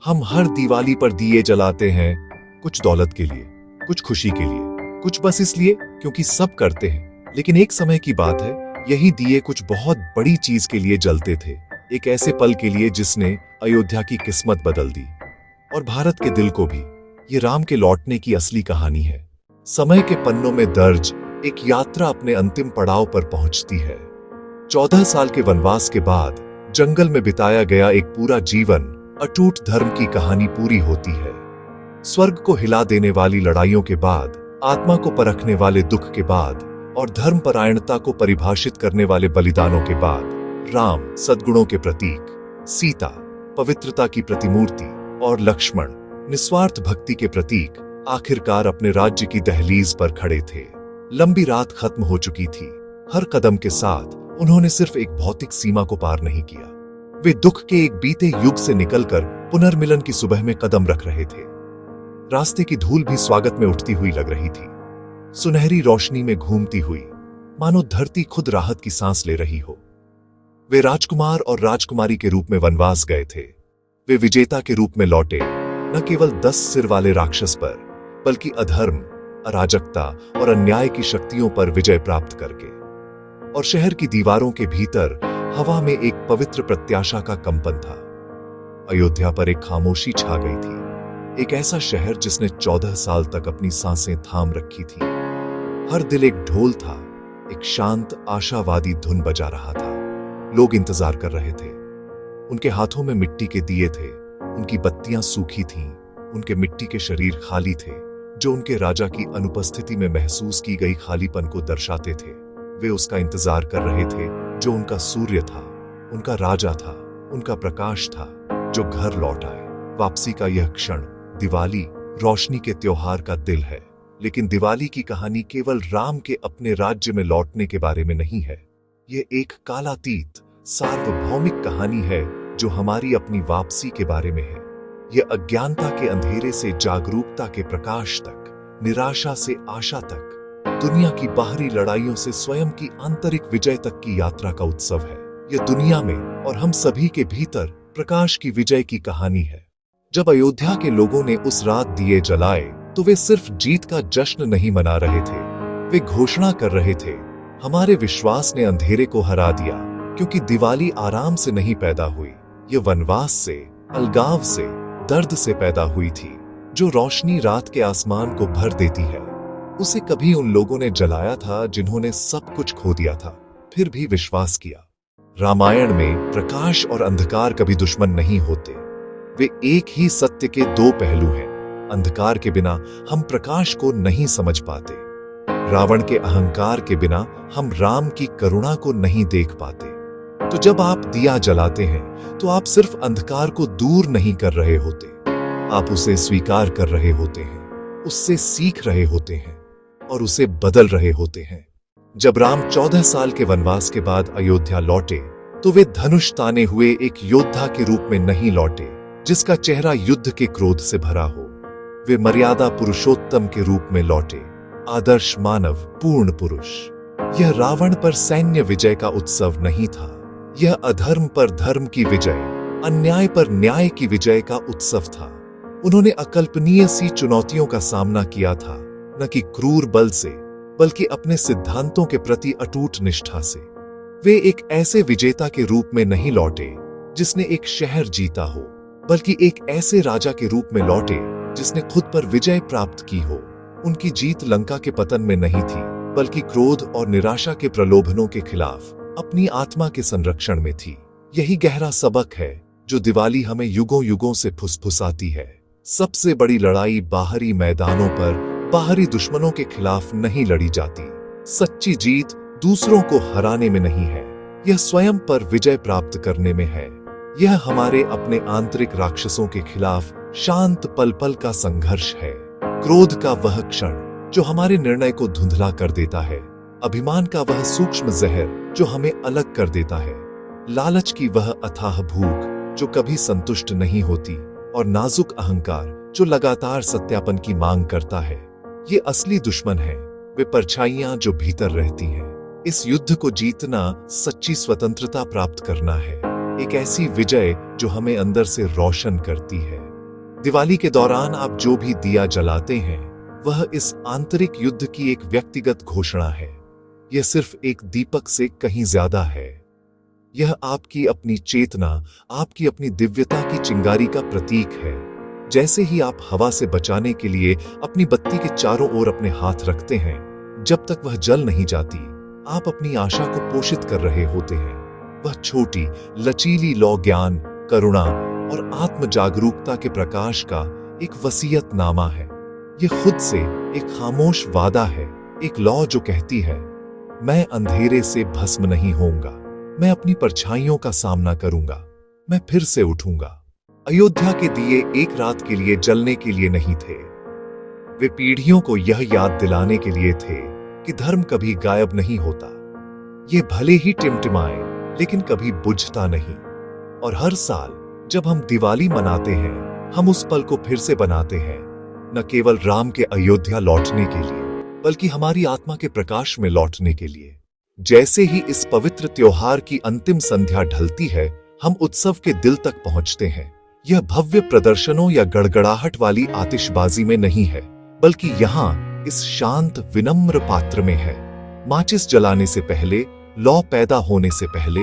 हम हर दिवाली पर दिए जलाते हैं, कुछ दौलत के लिए, कुछ खुशी के लिए, कुछ बस इसलिए क्योंकि सब करते हैं। लेकिन एक समय की बात है, यही दिए कुछ बहुत बड़ी चीज के लिए जलते थे। एक ऐसे पल के लिए जिसने अयोध्या की किस्मत बदल दी और भारत के दिल को भी। ये राम के लौटने की असली कहानी है। समय के पन्नों में दर्ज एक यात्रा अपने अंतिम पड़ाव पर पहुंचती है। 14 साल के वनवास के बाद जंगल में बिताया गया एक पूरा जीवन, अटूट धर्म की कहानी पूरी होती है। स्वर्ग को हिला देने वाली लड़ाइयों के बाद, आत्मा को परखने वाले दुख के बाद और धर्मपरायणता को परिभाषित करने वाले बलिदानों के बाद, राम सद्गुणों के प्रतीक, सीता पवित्रता की प्रतिमूर्ति और लक्ष्मण निस्वार्थ भक्ति के प्रतीक आखिरकार अपने राज्य की दहलीज पर खड़े थे। लंबी रात खत्म हो चुकी थी। हर कदम के साथ उन्होंने सिर्फ एक भौतिक सीमा को पार नहीं किया, वे दुख के एक बीते युग से निकलकर पुनर्मिलन की सुबह में कदम रख रहे थे। रास्ते की धूल भी स्वागत में उठती हुई लग रही थी, सुनहरी रोशनी में घूमती हुई, मानो धरती खुद राहत की सांस ले रही हो। वे राजकुमार और राजकुमारी के रूप में वनवास गए थे। वे विजेता के रूप में लौटे, न केवल 10 सिर वाले राक्षस पर, बल्कि अधर्म, अराजकता और अन्याय की शक्तियों पर विजय प्राप्त करके। और शहर की दीवारों के भीतर हवा में एक पवित्र प्रत्याशा का कंपन था। अयोध्या पर एक खामोशी छा गई थी, एक ऐसा शहर जिसने 14 साल तक अपनी सांसें थाम रखी थी। हर दिल एक ढोल था, एक शांत आशावादी धुन बजा रहा था। लोग इंतजार कर रहे थे। उनके हाथों में मिट्टी के दिए थे, उनकी बत्तियां सूखी थीं, उनके मिट्टी के शरीर खाली थे, जो उनके राजा की अनुपस्थिति में महसूस की गई खालीपन को दर्शाते थे। वे उसका इंतजार कर रहे थे जो उनका सूर्य था, उनका राजा था, उनका प्रकाश था, जो घर लौट आए। वापसी का यह क्षण, दिवाली, रोशनी के त्योहार का दिल है। लेकिन दिवाली की कहानी केवल राम के अपने राज्य में लौटने के बारे में नहीं है। ये एक कालातीत, सार्वभौमिक कहानी है जो हमारी अपनी वापसी के बारे में है। यह अज्ञानता के अंधेरे से जागरूकता के प्रकाश तक, निराशा से आशा तक, दुनिया की बाहरी लड़ाइयों से स्वयं की आंतरिक विजय तक की यात्रा का उत्सव है। यह दुनिया में और हम सभी के भीतर प्रकाश की विजय की कहानी है। जब अयोध्या के लोगों ने उस रात दिए जलाए, तो वे सिर्फ जीत का जश्न नहीं मना रहे थे, वे घोषणा कर रहे थे, हमारे विश्वास ने अंधेरे को हरा दिया। क्योंकि दिवाली आराम से नहीं पैदा हुई, यह वनवास से, अलगाव से, दर्द से पैदा हुई थी। जो रोशनी रात के आसमान को भर देती है, उसे कभी उन लोगों ने जलाया था जिन्होंने सब कुछ खो दिया था, फिर भी विश्वास किया। रामायण में प्रकाश और अंधकार कभी दुश्मन नहीं होते, वे एक ही सत्य के दो पहलू हैं। अंधकार के बिना हम प्रकाश को नहीं समझ पाते, रावण के अहंकार के बिना हम राम की करुणा को नहीं देख पाते। तो जब आप दिया जलाते हैं, तो आप सिर्फ अंधकार को दूर नहीं कर रहे होते, आप उसे स्वीकार कर रहे होते हैं, उससे सीख रहे होते हैं और उसे बदल रहे होते हैं। जब राम 14 साल के वनवास के बाद अयोध्या लौटे, तो वे धनुष ताने हुए एक योद्धा के रूप में नहीं लौटे, जिसका चेहरा युद्ध के क्रोध से भरा हो। वे मर्यादा पुरुषोत्तम के रूप में लौटे, आदर्श मानव, पूर्ण पुरुष। यह रावण पर सैन्य विजय का उत्सव नहीं था, यह अधर्म पर धर्म की विजय, अन्याय पर न्याय की विजय का उत्सव था। उन्होंने अकल्पनीय सी चुनौतियों का सामना किया था, न कि क्रूर बल से, बल्कि अपने सिद्धांतों के प्रति अटूट निष्ठा से। वे एक ऐसे विजेता के रूप में नहीं लौटे जिसने एक शहर जीता हो, बल्कि एक ऐसे राजा के रूप में लौटे जिसने खुद पर विजय प्राप्त की हो। उनकी जीत लंका के पतन में नहीं थी, बल्कि क्रोध और निराशा के प्रलोभनों के खिलाफ अपनी आत्मा के संरक्षण में थी। यही गहरा सबक है जो दिवाली हमें युगों युगों से फुसफुसाती है। सबसे बड़ी लड़ाई बाहरी मैदानों पर बाहरी दुश्मनों के खिलाफ नहीं लड़ी जाती। सच्ची जीत दूसरों को हराने में नहीं है, यह स्वयं पर विजय प्राप्त करने में है। यह हमारे अपने आंतरिक राक्षसों के खिलाफ शांत पल पल का संघर्ष है। क्रोध का वह क्षण जो हमारे निर्णय को धुंधला कर देता है, अभिमान का वह सूक्ष्म जहर जो हमें अलग कर देता है, लालच की वह अथाह भूख जो कभी संतुष्ट नहीं होती, और नाजुक अहंकार जो लगातार सत्यापन की मांग करता है। ये असली दुश्मन है, वे परछाइयां जो भीतर रहती हैं। इस युद्ध को जीतना सच्ची स्वतंत्रता प्राप्त करना है, एक ऐसी विजय जो हमें अंदर से रोशन करती है। दिवाली के दौरान आप जो भी दिया जलाते हैं वह इस आंतरिक युद्ध की एक व्यक्तिगत घोषणा है। यह सिर्फ एक दीपक से कहीं ज्यादा है। यह आपकी अपनी चेतना, आपकी अपनी दिव्यता की चिंगारी का प्रतीक है। जैसे ही आप हवा से बचाने के लिए अपनी बत्ती के चारों ओर अपने हाथ रखते हैं, जब तक वह जल नहीं जाती, आप अपनी आशा को पोषित कर रहे होते हैं। वह छोटी लचीली लौ ज्ञान, करुणा और आत्म जागरूकता के प्रकाश का एक वसीयतनामा है। यह खुद से एक खामोश वादा है, एक लौ जो कहती है, मैं अंधेरे से भस्म नहीं होऊंगा, मैं अपनी परछाइयों का सामना करूंगा, मैं फिर से उठूंगा। अयोध्या के दिए एक रात के लिए जलने के लिए नहीं थे। वे पीढ़ियों को यह याद दिलाने के लिए थे कि धर्म कभी गायब नहीं होता। ये भले ही टिमटिमाए, लेकिन कभी बुझता नहीं। और हर साल जब हम दिवाली मनाते हैं, हम उस पल को फिर से बनाते हैं, न केवल राम के अयोध्या लौटने के लिए, बल्कि हमारी आत्मा के प्रकाश में लौटने के लिए। जैसे ही इस पवित्र त्योहार की अंतिम संध्या ढलती है, हम उत्सव के दिल तक पहुंचते हैं। यह भव्य प्रदर्शनों या गड़गड़ाहट वाली आतिशबाजी में नहीं है, बल्कि यहाँ इस शांत विनम्र पात्र में है। माचिस जलाने से पहले, लौ पैदा होने से पहले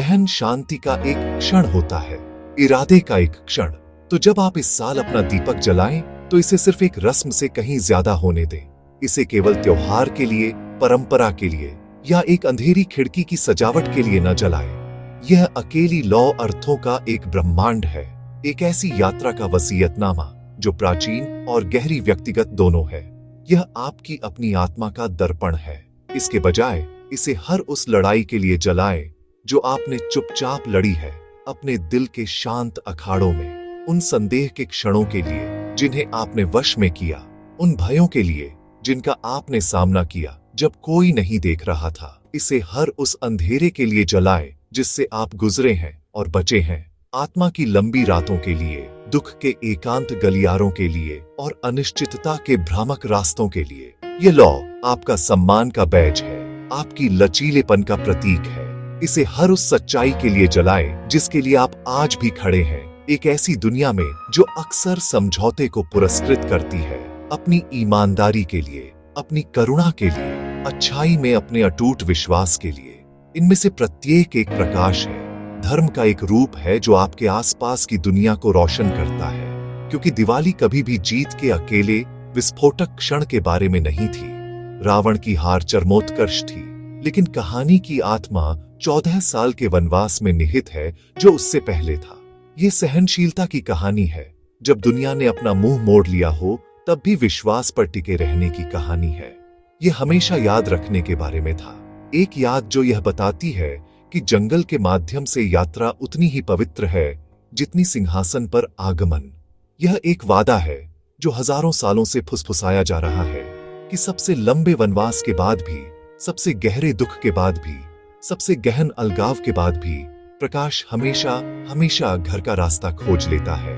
गहन शांति का एक क्षण होता है, इरादे का एक क्षण। तो जब आप इस साल अपना दीपक जलाएं, तो इसे सिर्फ एक रस्म से कहीं ज्यादा होने दें। इसे केवल त्योहार के लिए, परंपरा के लिए या एक अंधेरी खिड़की की सजावट के लिए न जलाएं। यह अकेली लौ अर्थों का एक ब्रह्मांड है, एक ऐसी यात्रा का वसीयतनामा जो प्राचीन और गहरी व्यक्तिगत दोनों है। यह आपकी अपनी आत्मा का दर्पण है। इसके बजाय इसे हर उस लड़ाई के लिए जलाएं जो आपने चुपचाप लड़ी है, अपने दिल के शांत अखाड़ों में, उन संदेह के क्षणों के लिए जिन्हें आपने वश में किया, उन भयों के लिए जिनका आपने सामना किया जब कोई नहीं देख रहा था। इसे हर उस अंधेरे के लिए जलाएं जिससे आप गुजरे हैं और बचे हैं, आत्मा की लंबी रातों के लिए, दुख के एकांत गलियारों के लिए और अनिश्चितता के भ्रामक रास्तों के लिए। ये लौ आपका सम्मान का बैज है, आपकी लचीलेपन का प्रतीक है। इसे हर उस सच्चाई के लिए जलाएं जिसके लिए आप आज भी खड़े हैं, एक ऐसी दुनिया में जो अक्सर समझौते को पुरस्कृत करती है। अपनी ईमानदारी के लिए, अपनी करुणा के लिए, अच्छाई में अपने अटूट विश्वास के लिए। इनमें से प्रत्येक एक प्रकाश है, धर्म का एक रूप है जो आपके आसपास की दुनिया को रोशन करता है। क्योंकि दिवाली कभी भी जीत के अकेले विस्फोटक क्षण के बारे में नहीं थी। रावण की हार चरमोत्कर्ष थी, लेकिन कहानी की आत्मा 14 साल के वनवास में निहित है जो उससे पहले था। ये सहनशीलता की कहानी है, जब दुनिया ने अपना मुंह मोड़ लिया हो तब भी विश्वास पर टिके रहने की कहानी है। ये हमेशा याद रखने के बारे में था, एक याद जो यह बताती है कि जंगल के माध्यम से यात्रा उतनी ही पवित्र है जितनी सिंहासन पर आगमन। यह एक वादा है जो हजारों सालों से फुसफुसाया जा रहा है कि सबसे लंबे वनवास के बाद भी, सबसे गहरे दुख के बाद भी, सबसे गहन अलगाव के बाद भी प्रकाश हमेशा हमेशा घर का रास्ता खोज लेता है।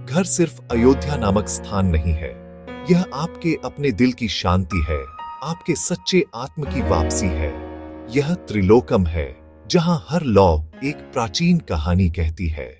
घर सिर्फ अयोध्या नामक स्थान नहीं है, यह आपके अपने दिल की शांति है, आपके सच्चे आत्म की वापसी है। यह त्रिलोकम है जहां हर लौ एक प्राचीन कहानी कहती है।